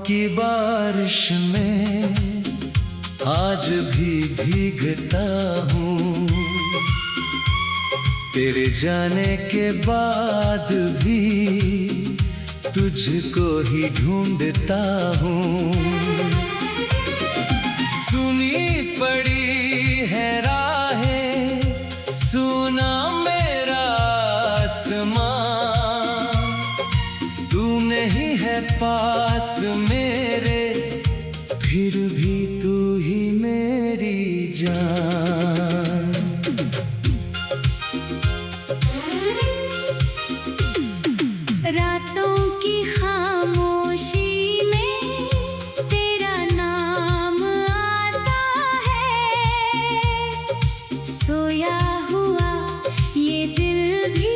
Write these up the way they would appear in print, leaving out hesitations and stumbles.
की बारिश में आज भी भीगता हूँ। तेरे जाने के बाद भी तुझको ही ढूंढता हूँ। सुनी पड़ी है राहें, सुना मेरा आसमां, तू नहीं है पास मेरे, फिर भी तू ही मेरी जान। रातों की खामोशी में तेरा नाम आता है, सोया हुआ ये दिल भी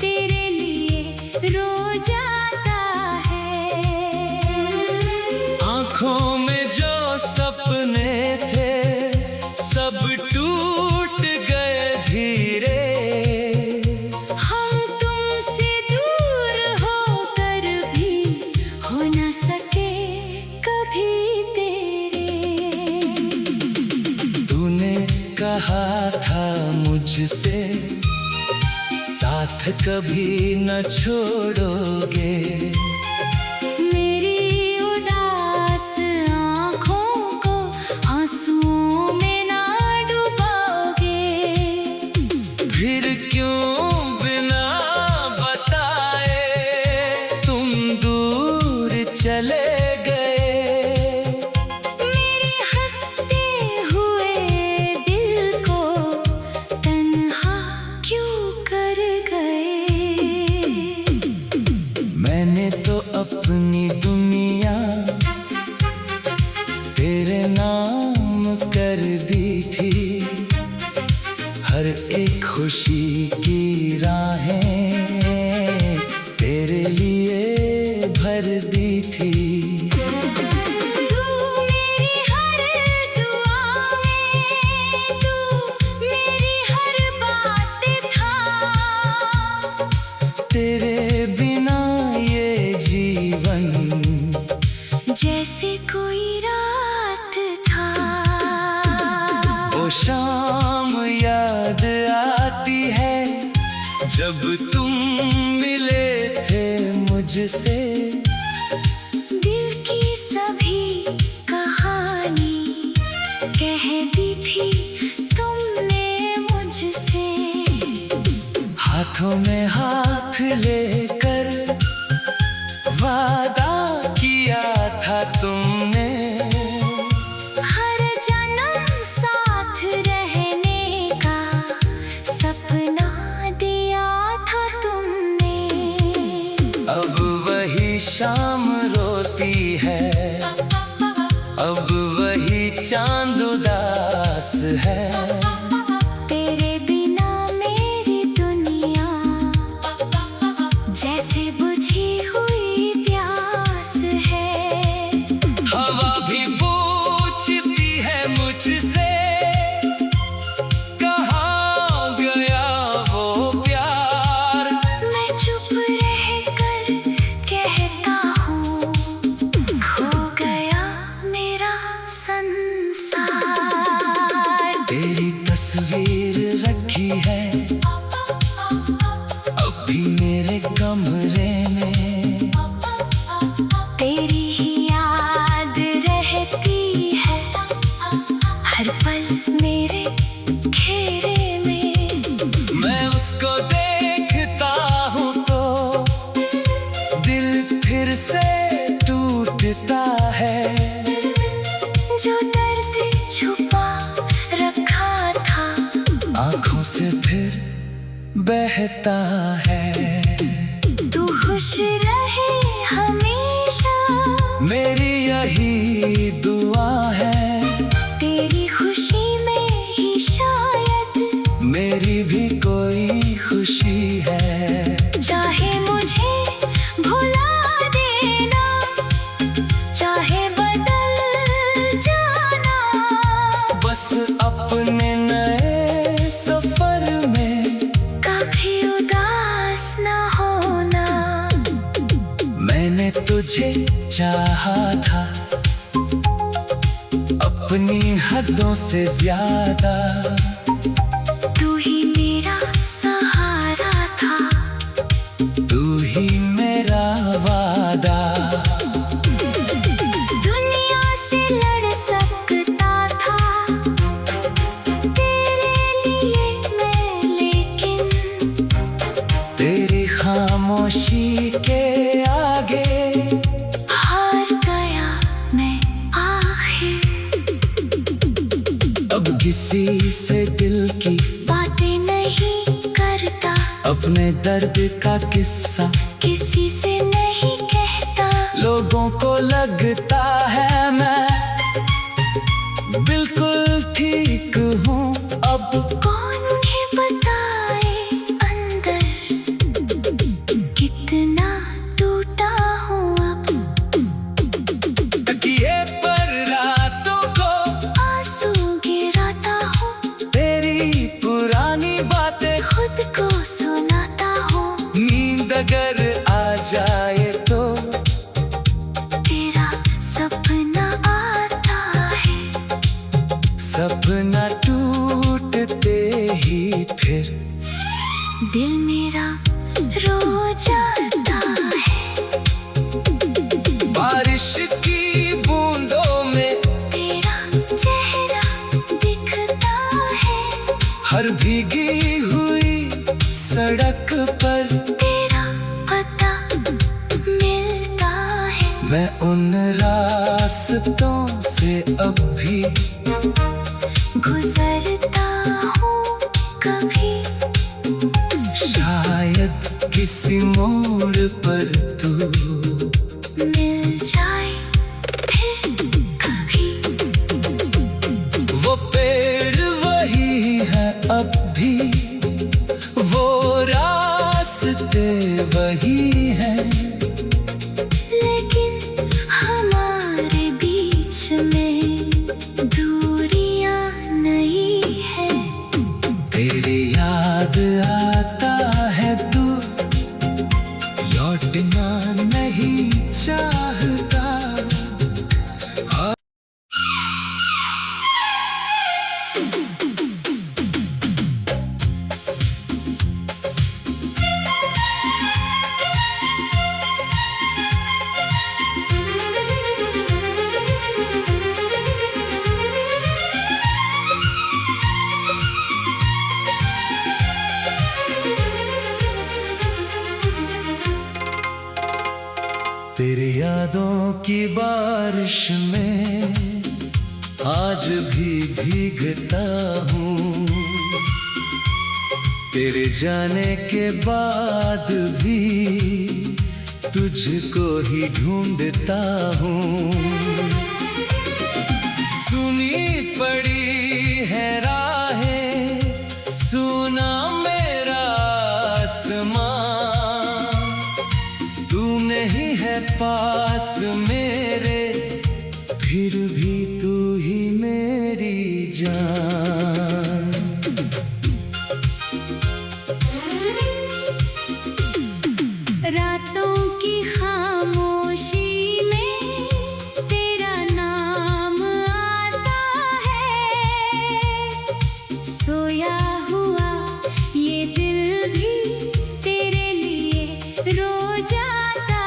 तेरे लिए रो जाता है। आँखों में जो सपने थे सब टूट गए धीरे, हम तुमसे दूर होकर भी हो न सके कभी तेरे। तूने कहा था मुझसे साथ कभी न छोड़ोगे, मेरी उदास आँखों को आंसुओं में ना डुबाओगे। फिर क्यों बिना बताए तुम दूर चले गए। मेरे हंसते हुए दिल को तन्हा क्यों कर गए। मैंने तो अपनी दुनिया तेरे नाम कर दी थी, हर एक खुशी की राहें तेरे लिए भर दी थी। तू मेरी हर दुआ में, तू मेरी हर बात था, तेरे बिना ये जीवन जैसे कोई रात था। वो शाम याद आती है जब तुम मिले थे मुझसे, दिल की सभी कहानी कह दी थी तुमने मुझसे। हाथों में हाथ लेकर वादा किया था तुमने, हर जन्म साथ रहने का सपना दिया था तुमने। अब वही शाम रोती है, अब वही चांद उदास है। तेरे बिना मेरी दुनिया जैसे बुझी हुई प्यास है। हवा भी पूछती है मुझसे कहाँ गया वो प्यार। मैं चुप रहकर कहता हूँ खो गया मेरा संसार। तेरी तस्वीर रखी है अभी मेरे कमरे में, तेरी ही याद रहती है हर पल मेरे घेरे में। मैं उसको देखता हूँ तो दिल फिर से टूटता है, जो दर्द छुपा रखा था आँखों से फिर बहता है। तू खुश रहे हमेशा, मेरी यही दुआ है, तेरी खुशी में ही शायद मेरी भी कोई खुशी है। चाहे मुझे भुला देना, चाहे बदल जाना, बस अपने नए सफर में कभी उदास ना होना। अपनी हदों से ज्यादा। तू ही मेरा सहारा था, तू ही मेरा वादा। दुनिया से लड़ सकता था तेरे लिए मैं, लेकिन तेरी खामोशी के आगे हार गया मैं आखिर। अब किसी से दिल की बातें नहीं करता, अपने दर्द का किस्सा किसी से नहीं कहता। लोगों को लगता है मैं बिल्कुल ठीक हूँ अब। कौन उन्हें बताए अंदर कितना टूटा हूँ अब। तकिए पर रातों को आंसू गिराता हूँ, तेरी पुरानी बातें खुद को सुनाता हूँ। नींद अगर आ जाए तो तेरा सपना आता है, सपना टूटते ही फिर दिल मेरा रो जाता है। बारिश की बूंदों में तेरा चेहरा दिखता है, हर भीगी हुई सड़क पर तेरा पता मिलता है। मैं उन रास्तों से अब भी गुजरता हूँ कभी, शायद किसी मोड़ पर तू मिल जाए फिर कभी। वो पेड़ वही है अब भी, वो रास्ते वही हैं, लेकिन हमारे बीच में दूरियां नहीं है। तेरी याद आता है तू लौटना नहीं चाहता। तेरी यादों की बारिश में आज भी भीगता हूँ, तेरे जाने के बाद भी तुझको ही ढूंढता हूँ। सुनी पड़ी है राहें, सुना मेरा आसमां, तू नहीं है पास मेरे, फिर भी तू ही मेरी जान। रातों की खामोशी में तेरा नाम आता है, सोया हुआ ये दिल भी तेरे लिए रो जाता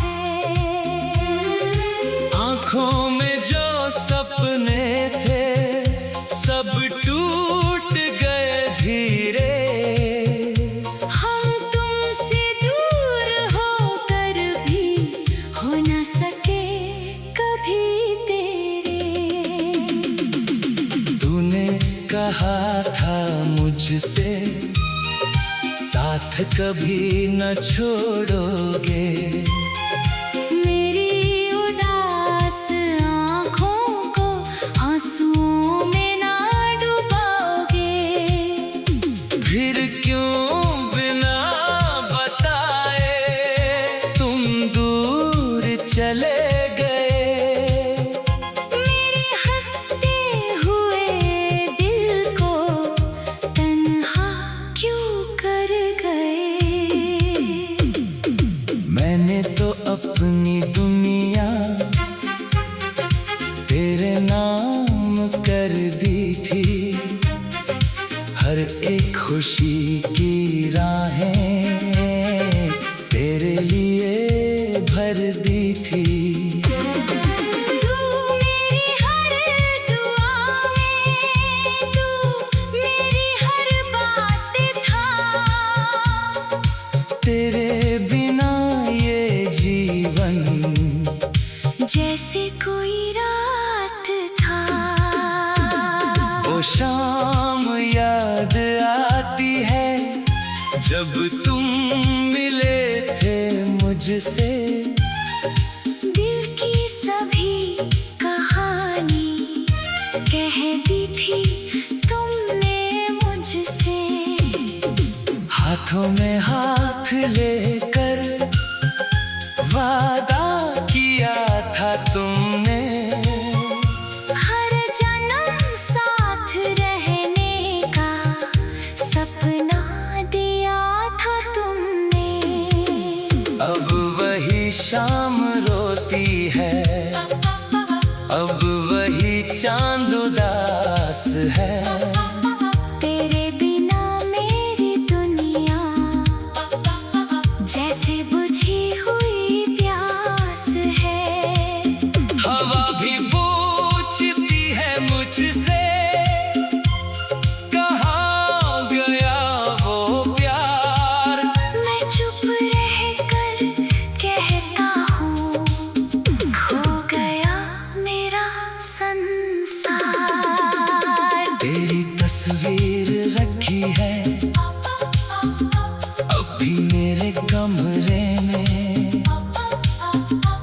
है। आँखों में जो सपने थे सब टूट गए धीरे, हम तुमसे दूर होकर भी हो न सके कभी तेरे। तूने कहा था मुझसे साथ कभी न छोड़ोगे, मेरी उदास आँखों को आंसुओं में ना डुबाओगे। फिर क्यों बिना बताए तुम दूर चले गए। मेरे हंसते हुए दिल को तन्हा क्यों कर गए। मैंने खुशी की राहें तेरे लिए भर दी थी। तू मेरी हर दुआ में, तू मेरी हर बात था। तेरे बिना ये जीवन जैसे कोई रात था। वो शाम याद आती है जब तुम मिले थे मुझसे। दिल की सभी कहानी कह दी थी तुमने मुझसे। हाथों में हाथ लेकर वादा किया था तुमने। हर जन्म साथ रहने का सपना दिया था तुमने। अब वही शाम रोती है, अब वही चांद उदास है। तेरे बिना मेरी दुनिया जैसे बुझी हुई प्यास है। हवा भी पूछती है मुझसे कहाँ गया वो प्यार। मैं चुप रहकर कहता हूँ खो गया मेरा संसार। तेरी तस्वीर रखी है अभी मेरे कमरे में।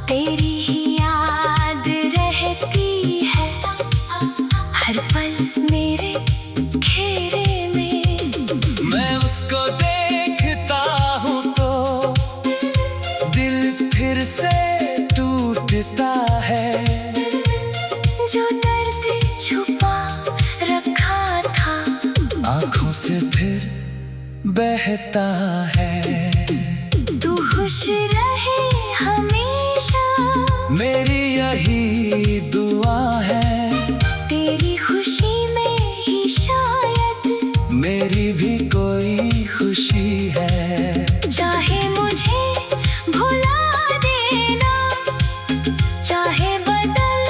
तेरी ही याद रहती है हर पल मेरे घेरे में। मैं उसको देखता हूँ तो दिल फिर से टूटता है। जो दर्द छुपा रखा था आँखों से फिर बहता है। तू खुश रहे हमेशा मेरी यही दुआ है। तेरी खुशी में ही शायद मेरी भी कोई खुशी है। चाहे मुझे भुला देना, चाहे बदल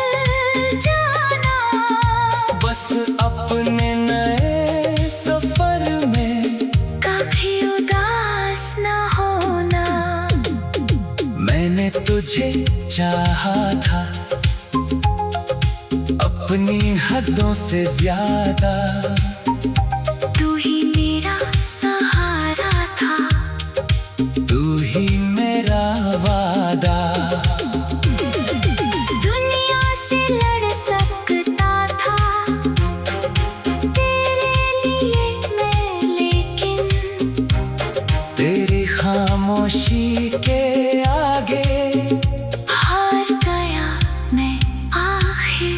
जाना। बस अपने नए सफर में कभी उदास ना होना। मैंने तुझे चाहा था अपनी हदों से ज्यादा। तू ही मेरा सहारा था, तू ही मेरा वादा। दुनिया से लड़ सकता था तेरे लिए मैं, लेकिन तेरी खामोशी के आगे हार गया मैं आखिर।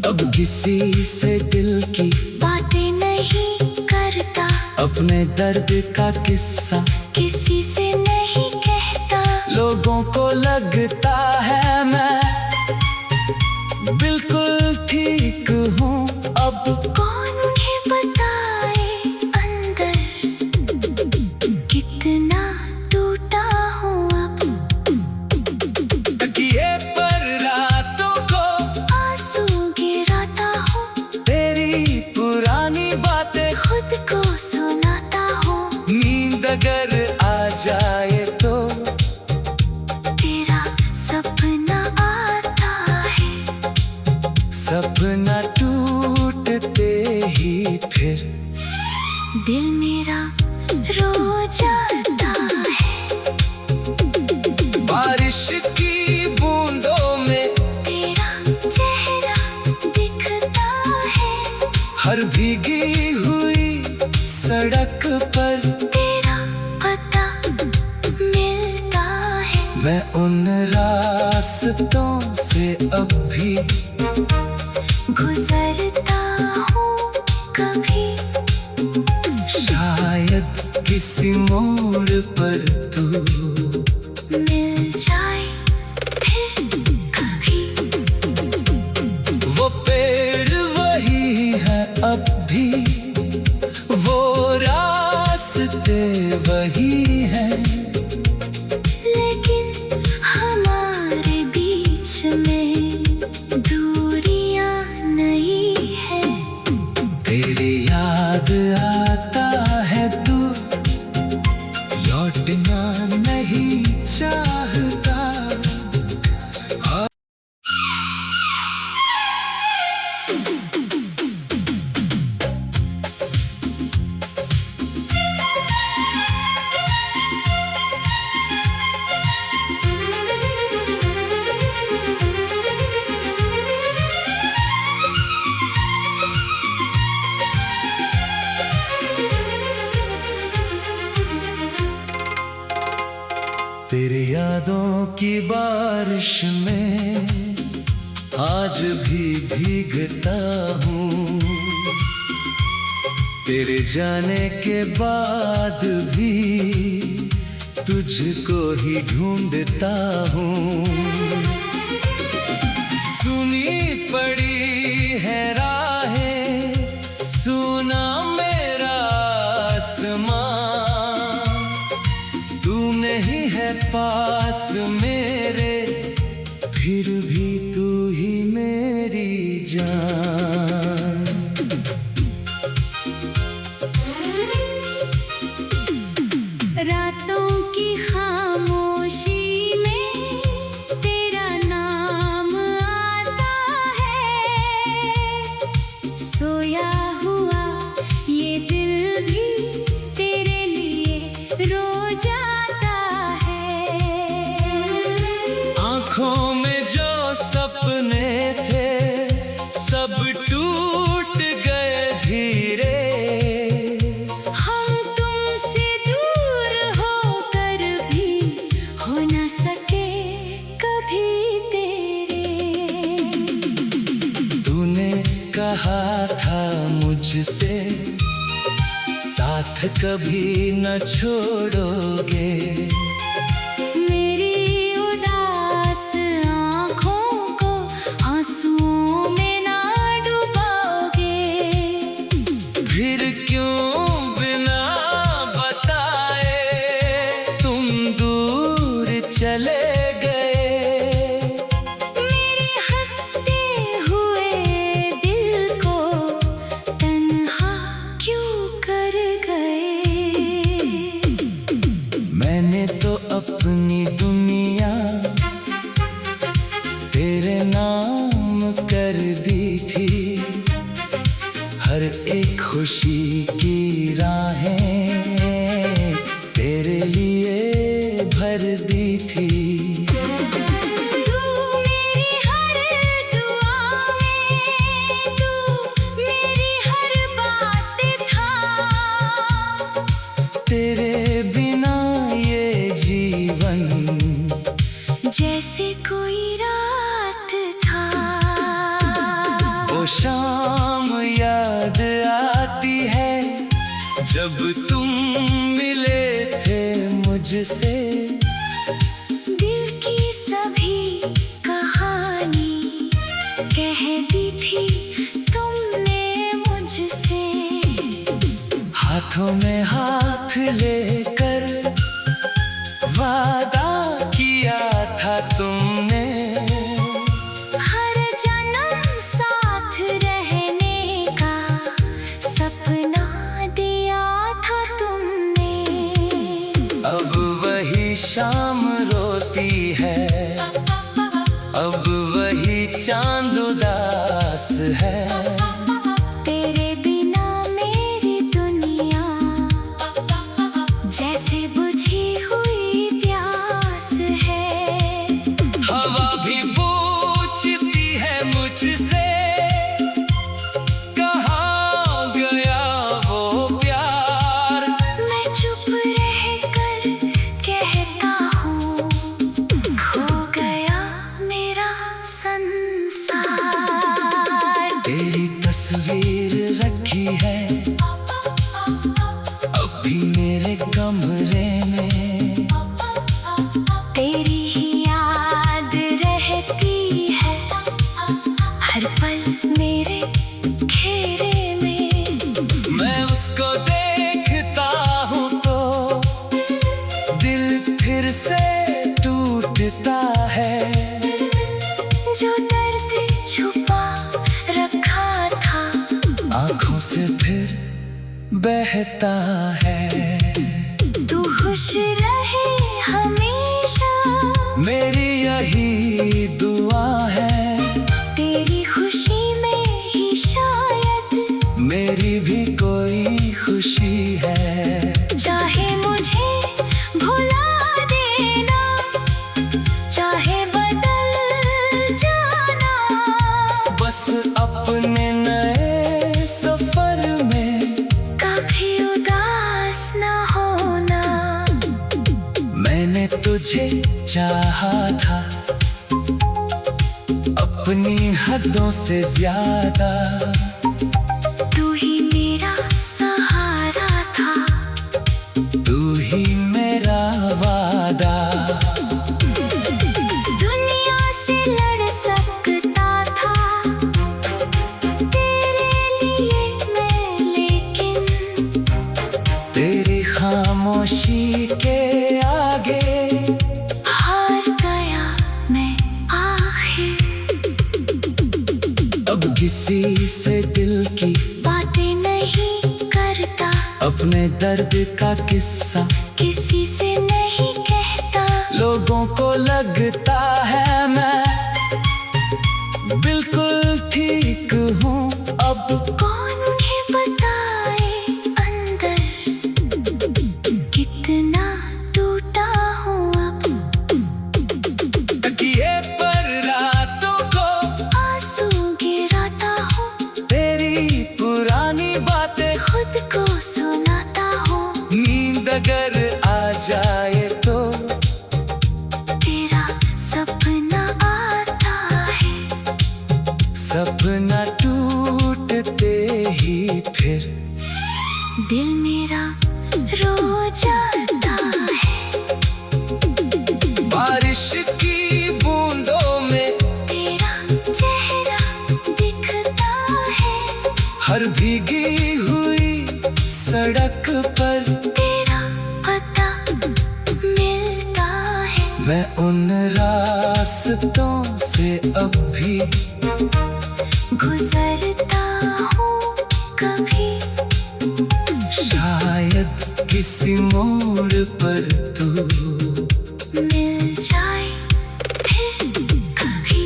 अब किसी से दिल की बातें नहीं करता, अपने दर्द का किस्सा किसी से नहीं कहता। लोगों को लगता है मैं बिल्कुल ठीक हूँ अब। कौन उन्हें बताए अंदर कितना टूटा हूँ अब। तकिए पर रातों को आंसू गिराता हूँ, तेरी पुरानी बातें खुद को सुनाता हूँ। नींद अगर आ जाए तो तेरा सपना आता है, सपना टूटते ही फिर दिल मेरा रो जाता है। बारिश की बूंदों में तेरा चेहरा दिखता है, हर भीगी हुई सड़क पर तेरा पता मिलता है। मैं उन रास्तों से अब भी गुजरता हूँ कभी। शायद किसी मोड़ पर तू मिल जाए फिर कभी। वो पेड़ वही है अब भी की बारिश में आज भी भीगता हूँ। तेरे जाने के बाद भी तुझको ही ढूंढता हूँ। सुनी पड़ी है राहें, सुना मेरा आसमां, तू नहीं है पास मेरे, फिर भी तू ही मेरी जान। रातों की खामोशी में तेरा नाम आता है, सोया हुआ ये दिल भी तेरे लिए रो जाता है। आँखों में जो सपने थे सब टूट गए धीरे, कहा था मुझसे साथ कभी न छोड़ोगे। मेरी उदास आँखों को आंसुओं में ना डुबाओगे। फिर क्यों बिना बताए तुम दूर चले गए। मैंने तो अपनी दुनिया तेरे नाम कर दी थी, हर एक खुशी की राहें तेरे लिए भर दी थी। तेरे बिना ये जीवन जैसे कोई रात था। वो शाम याद आती है जब तुम मिले थे मुझसे। दिल की सभी कहानी कह दी थी तुमने मुझसे। हाथों में हाथ लेकर वादा किया था तुमने, हर जन्म साथ रहने का सपना दिया था तुमने। अब वही शाम रोती है, अब वही चांद उदास है। जैसे बुझी हुई प्यास है। हवा भी पूछती है मुझसे कहाँ गया वो प्यार। मैं चुप रहकर कहता हूँ खो गया मेरा संसार। तेरी तस्वीर रखी है अभी मेरे कमरे में, तेरी ही याद रहती है हर पल मेरे घेरे में। मैं उसको देखता हूँ तो दिल फिर से टूटता है। जो दर्द छुपा रखा था आँखों से फिर बहता है। तू खुश रहे हमेशा मेरी यही दुआ है। तेरी खुशी में ही शायद मेरी भी कोई खुशी है। चाहे मुझे भुला देना, चाहे बदल जाना, बस अपने नए सफर में कभी उदास ना होना। मैंने तुझे चाहा अपनी हदों से ज्यादा। तू ही मेरा सहारा था, तू ही मेरा वादा। दुनिया से लड़ सकता था तेरे लिए मैं, लेकिन तेरी खामोशी के आगे हार गया मैं आखिर। अब किसी से दिल की बातें नहीं करता, अपने दर्द का किस्सा किसी से नहीं कहता। लोगों को लगता है मैं बिल्कुल ठीक हूँ अब। कौन उन्हें बताए अंदर कितना टूटा हूँ अब। तकिए पर रातों को आंसू गिराता हूँ, तेरी पुरानी बातें खुद को सुनाता हूँ। नींद अगर आ जाए तो तेरा सपना आता है, सपना टूटते ही फिर दिल मेरा रो जाता है। बारिश की बूंदों में तेरा चेहरा दिखता है, हर भीगी हुई सड़क पर तेरा पता मिलता है। मैं उन रास्तों से अब भी गुजरता हूँ कभी, शायद किसी मोड़ पर तू मिल जाए फिर कभी।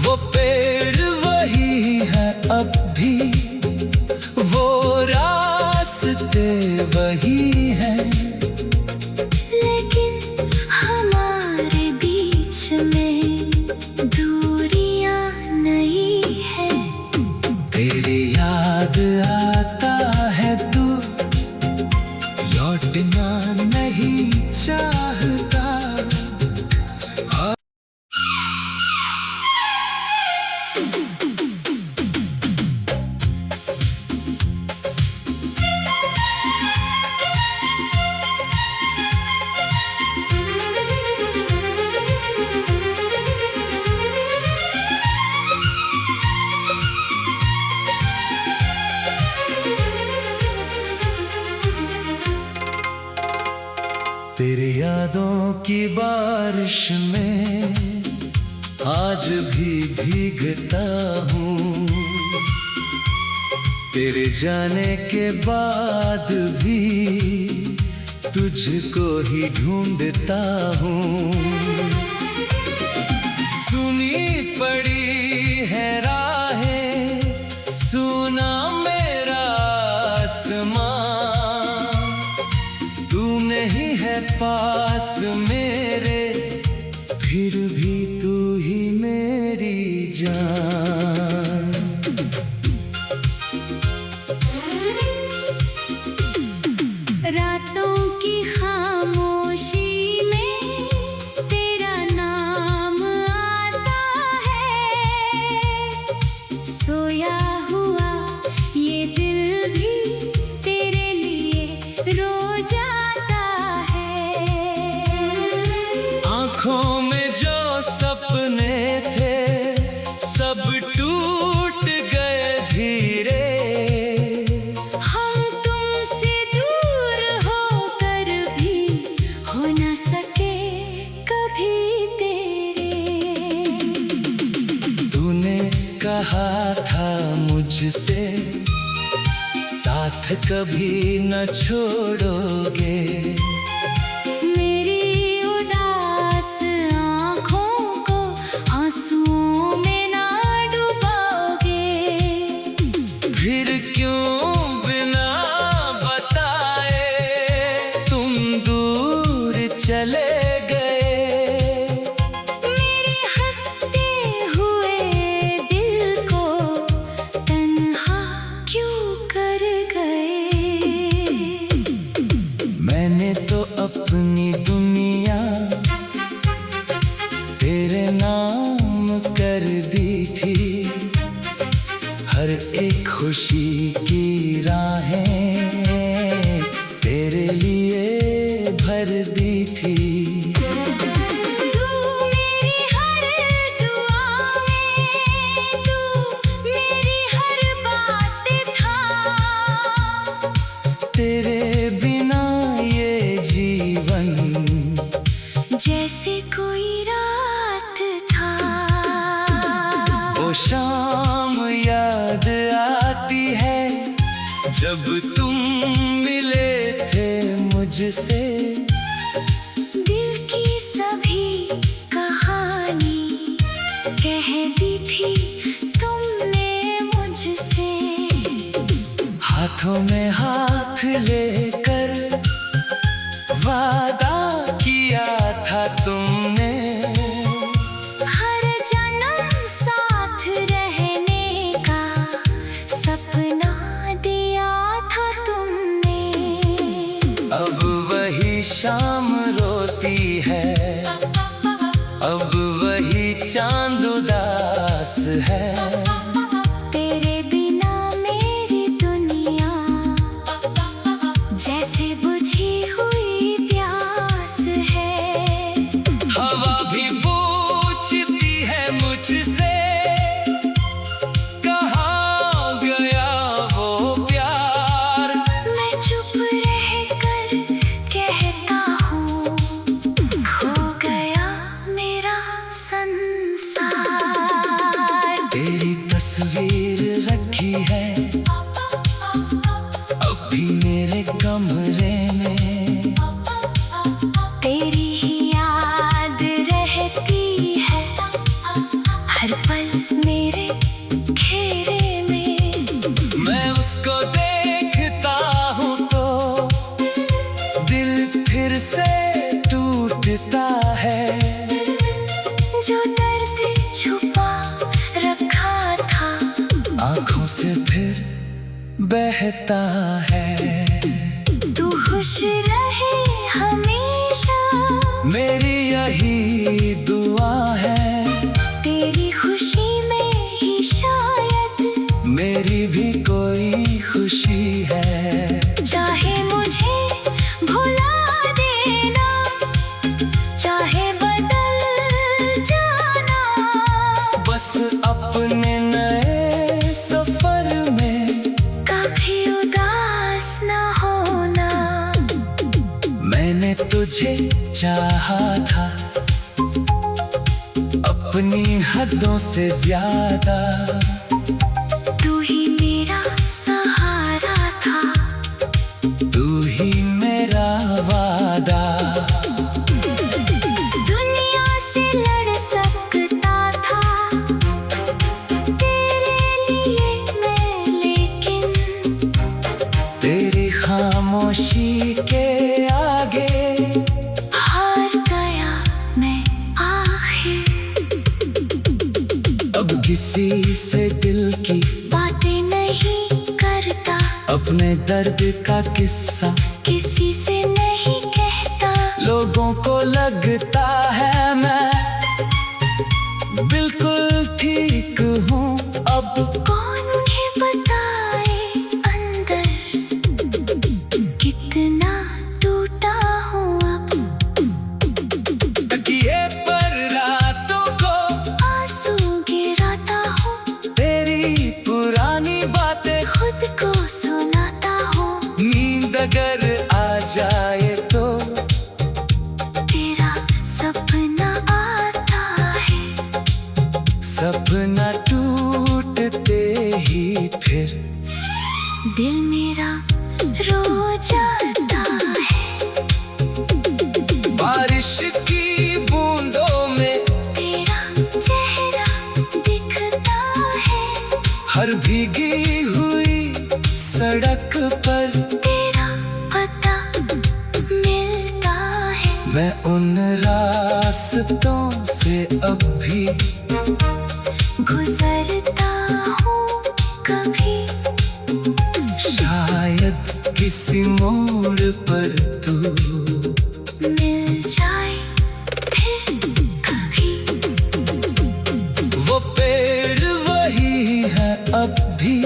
वो पेड़ वही है अब भी, वो रास्ते वही हैं, लेकिन हमारे बीच में दूरियां नहीं है। तेरी याद आता है तू लौटना नहीं चाहता। तेरी यादों की बारिश में आज भी भीगता हूँ, तेरे जाने के बाद भी तुझको ही ढूंढता हूँ। सुनी पड़ी है राहें, सुना मेरा आसमां, तू नहीं है पास मेरे, फिर भी तू ही मेरी जान। रातों की खामोशी में तेरा नाम आता है, सोया हुआ ये दिल भी तेरे लिए रो जाता है। आँखों में जो सपने थे सब टूट गए धीरे, हम तुमसे दूर होकर भी हो न सके कभी तेरे। तूने कहा था मुझसे साथ कभी न छोड़ोगे, मेरी उदास आँखों को आंसुओं में ना डुबाओगे। फिर क्यों बिना बताए तुम दूर चले गए। मेरे हंसते हुए दिल को तन्हा क्यों कर गए। मैंने तो हर एक खुशी की राहें तेरे लिए भर दी थी। तू मेरी हर दुआ में, तू मेरी हर बात था। तेरे बिना ये जीवन जैसे कोई रात था। वो शाम याद आती है जब तुम मिले थे मुझसे। दिल की सभी कहानी कह दी थी तुमने मुझसे। हाथों में हाथ लेकर वादा किया था तुमने। हर जन्म साथ रहने का सपना दिया था तुमने। अब वही शाम रोती है, अब वही चांद उदास है। तेरे बिना मेरी दुनिया जैसे बुझी हुई प्यास है। हवा भी पूछती है मुझसे कहाँ गया वो प्यार। मैं चुप रहकर कहता हूँ खो गया मेरा संसार। तेरी तस्वीर रखी है अभी मेरे कमरे में। तेरी ही याद रहती है हर पल मेरे घेरे में। मैं उसको देखता हूँ तो दिल फिर से टूटता है। जो दर्द छुपा रखा था आँखों से फिर बहता है। तू खुश रहे हमेशा मेरी यही दुआ है। तेरी खुशी में ही शायद मेरी भी कोई खुशी है। चाहे मुझे भुला देना, चाहे बदल जाना। बस अपने नए सफर में कभी उदास ना होना। मैंने तुझे चाहा था अपनी हदों से ज्यादा। तू ही मेरा सहारा था, तू ही मेरा वादा। दुनिया से लड़ सकता था तेरे लिए मैं, लेकिन तेरी खामोशी के आगे हार गया मैं आखिर। अब किसी से दिल की बातें नहीं करता, अपने दर्द का किस्सा किसी से नहीं कहता। लोगों को लगता है मैं बिल्कुल ठीक हूँ अब। कौन उन्हें बताए अंदर कितना टूटा हूँ अब। तकिए पर रातों को आंसू गिराता हूँ, तेरी पुरानी बातें खुद को सुनाता हूँ। नींद अगर आ जाए तो तेरा सपना आता है, सपना टूटते ही फिर दिल मेरा रो जाता है। बारिश की बूंदों में तेरा चेहरा दिखता है, हर भीगी हुई सड़क पर तेरा पता मिलता है। मैं उन रास्तों से अब भी गुजरता हूँ कभी। शायद किसी मोड़ पर तू मिल जाए फिर कभी। वो पेड़ वही है अब भी